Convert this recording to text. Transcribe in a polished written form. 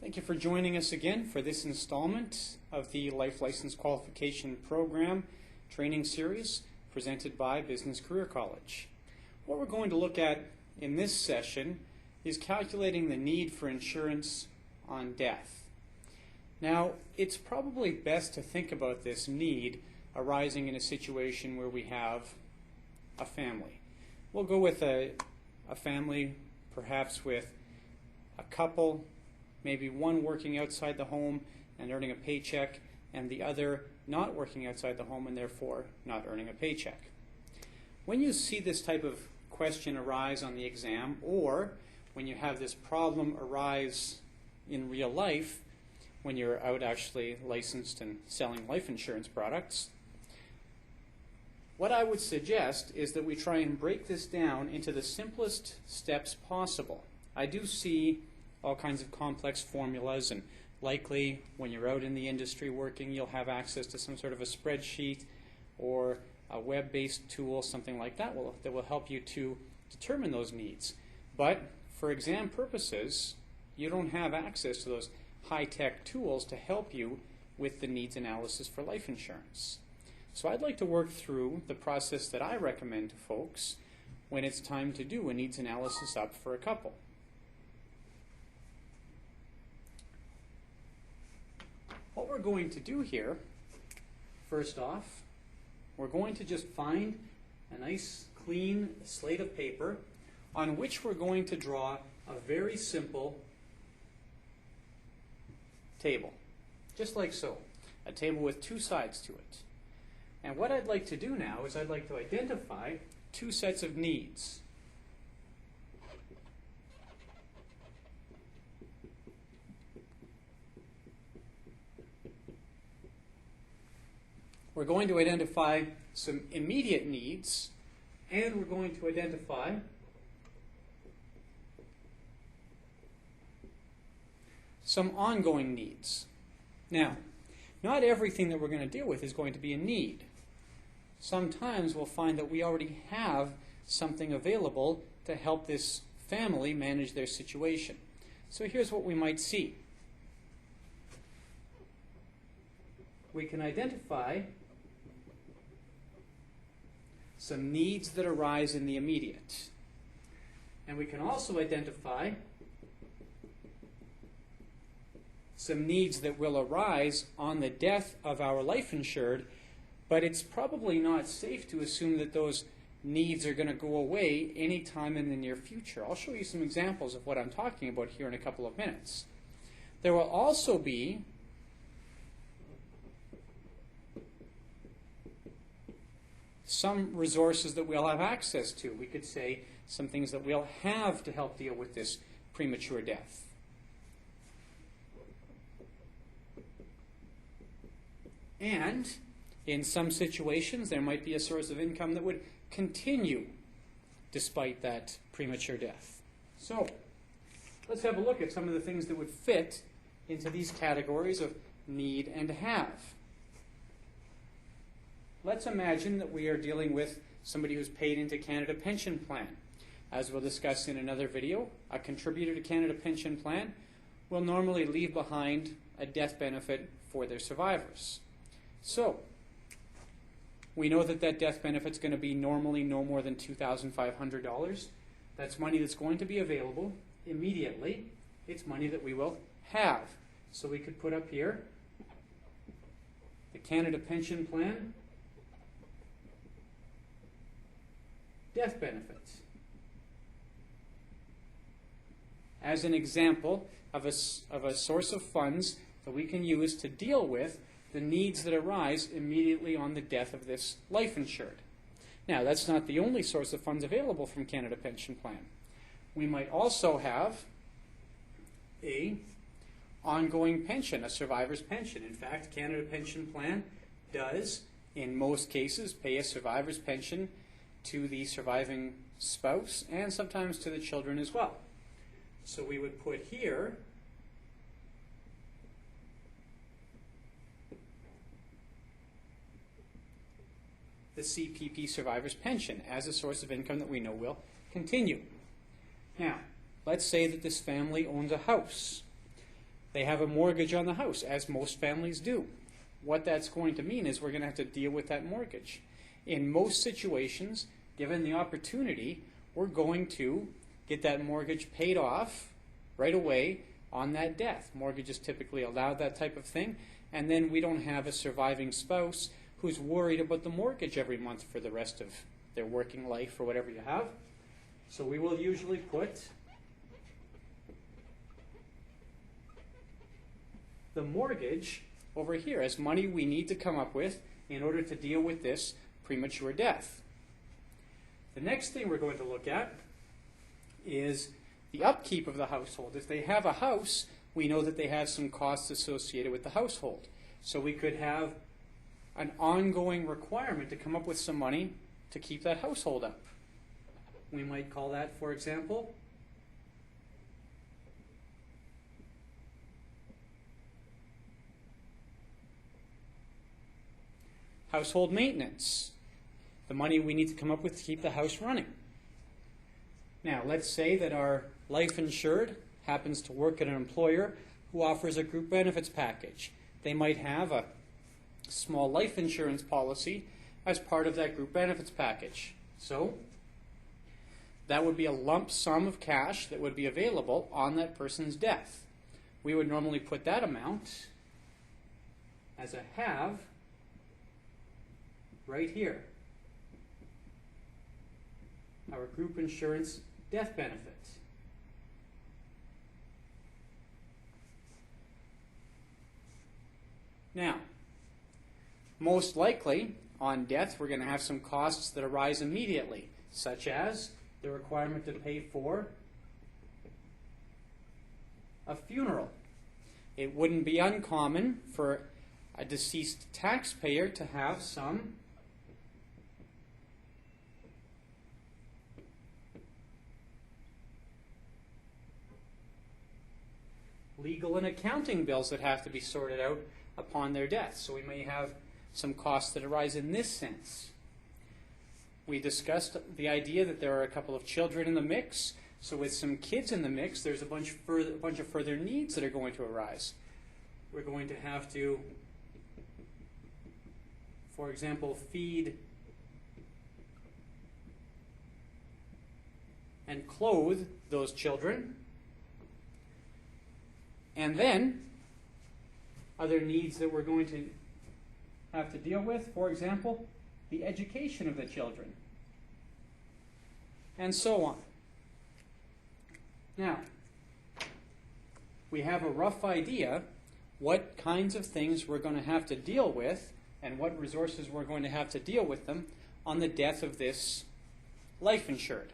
Thank you for joining us again for this installment of the Life License Qualification Program training series presented by Business Career College. What we're going to look at in this session is calculating the need for insurance on death. Now, it's probably best to think about this need arising in a situation where we have a family. We'll go with a family perhaps with a couple, maybe one working outside the home and earning a paycheck, and the other not working outside the home and therefore not earning a paycheck. When you see this type of question arise on the exam, or when you have this problem arise in real life, when you're out actually licensed and selling life insurance products, what I would suggest is that we try and break this down into the simplest steps possible. I do see all kinds of complex formulas, and likely when you're out in the industry working, you'll have access to some sort of a spreadsheet or a web-based tool, something like that, that will help you to determine those needs. But for exam purposes, you don't have access to those high-tech tools to help you with the needs analysis for life insurance. So I'd like to work through the process that I recommend to folks when it's time to do a needs analysis up for a couple. What we're going to do here, first off, we're going to just find a nice clean slate of paper on which we're going to draw a very simple table, just like so, a table with two sides to it. And what I'd like to do now is I'd like to identify two sets of needs. We're going to identify some immediate needs, and we're going to identify some ongoing needs. Now, not everything that we're going to deal with is going to be a need. Sometimes we'll find that we already have something available to help this family manage their situation. So here's what we might see. We can identify some needs that arise in the immediate. And we can also identify some needs that will arise on the death of our life insured, but it's probably not safe to assume that those needs are going to go away anytime in the near future. I'll show you some examples of what I'm talking about here in a couple of minutes. There will also be some resources that we'll have access to. We could say some things that we'll have to help deal with this premature death. And in some situations, there might be a source of income that would continue despite that premature death. So let's have a look at some of the things that would fit into these categories of need and have. Let's imagine that we are dealing with somebody who's paid into Canada Pension Plan. As we'll discuss in another video, a contributor to Canada Pension Plan will normally leave behind a death benefit for their survivors. So, we know that that death benefit is going to be normally no more than $2,500. That's money that's going to be available immediately. It's money that we will have. So we could put up here the Canada Pension Plan death benefits as an example of a source of funds that we can use to deal with the needs that arise immediately on the death of this life insured. Now, that's not the only source of funds available from Canada Pension Plan. We might also have a ongoing pension, a survivor's pension. In fact, Canada Pension Plan does, in most cases, pay a survivor's pension to the surviving spouse and sometimes to the children as well. So we would put here the CPP survivor's pension as a source of income that we know will continue. Now, let's say that this family owns a house. They have a mortgage on the house, as most families do. What that's going to mean is we're going to have to deal with that mortgage. In most situations, given the opportunity, we're going to get that mortgage paid off right away on that death. Mortgages typically allow that type of thing, and then we don't have a surviving spouse who's worried about the mortgage every month for the rest of their working life or whatever you have. So we will usually put the mortgage over here as money we need to come up with in order to deal with this premature death. The next thing we're going to look at is the upkeep of the household. If they have a house, we know that they have some costs associated with the household. So we could have an ongoing requirement to come up with some money to keep that household up. We might call that, for example, household maintenance. The money we need to come up with to keep the house running. Now, let's say that our life insured happens to work at an employer who offers a group benefits package. They might have a small life insurance policy as part of that group benefits package. So, that would be a lump sum of cash that would be available on that person's death. We would normally put that amount as a have right here. Our group insurance death benefit. Now, most likely, on death, we're going to have some costs that arise immediately, such as the requirement to pay for a funeral. It wouldn't be uncommon for a deceased taxpayer to have some legal and accounting bills that have to be sorted out upon their death. So we may have some costs that arise in this sense. We discussed the idea that there are a couple of children in the mix. So with some kids in the mix, there's a bunch of further needs that are going to arise. We're going to have to, for example, feed and clothe those children. And then, other needs that we're going to have to deal with, for example, the education of the children, and so on. Now, we have a rough idea what kinds of things we're going to have to deal with and what resources we're going to have to deal with them on the death of this life insured.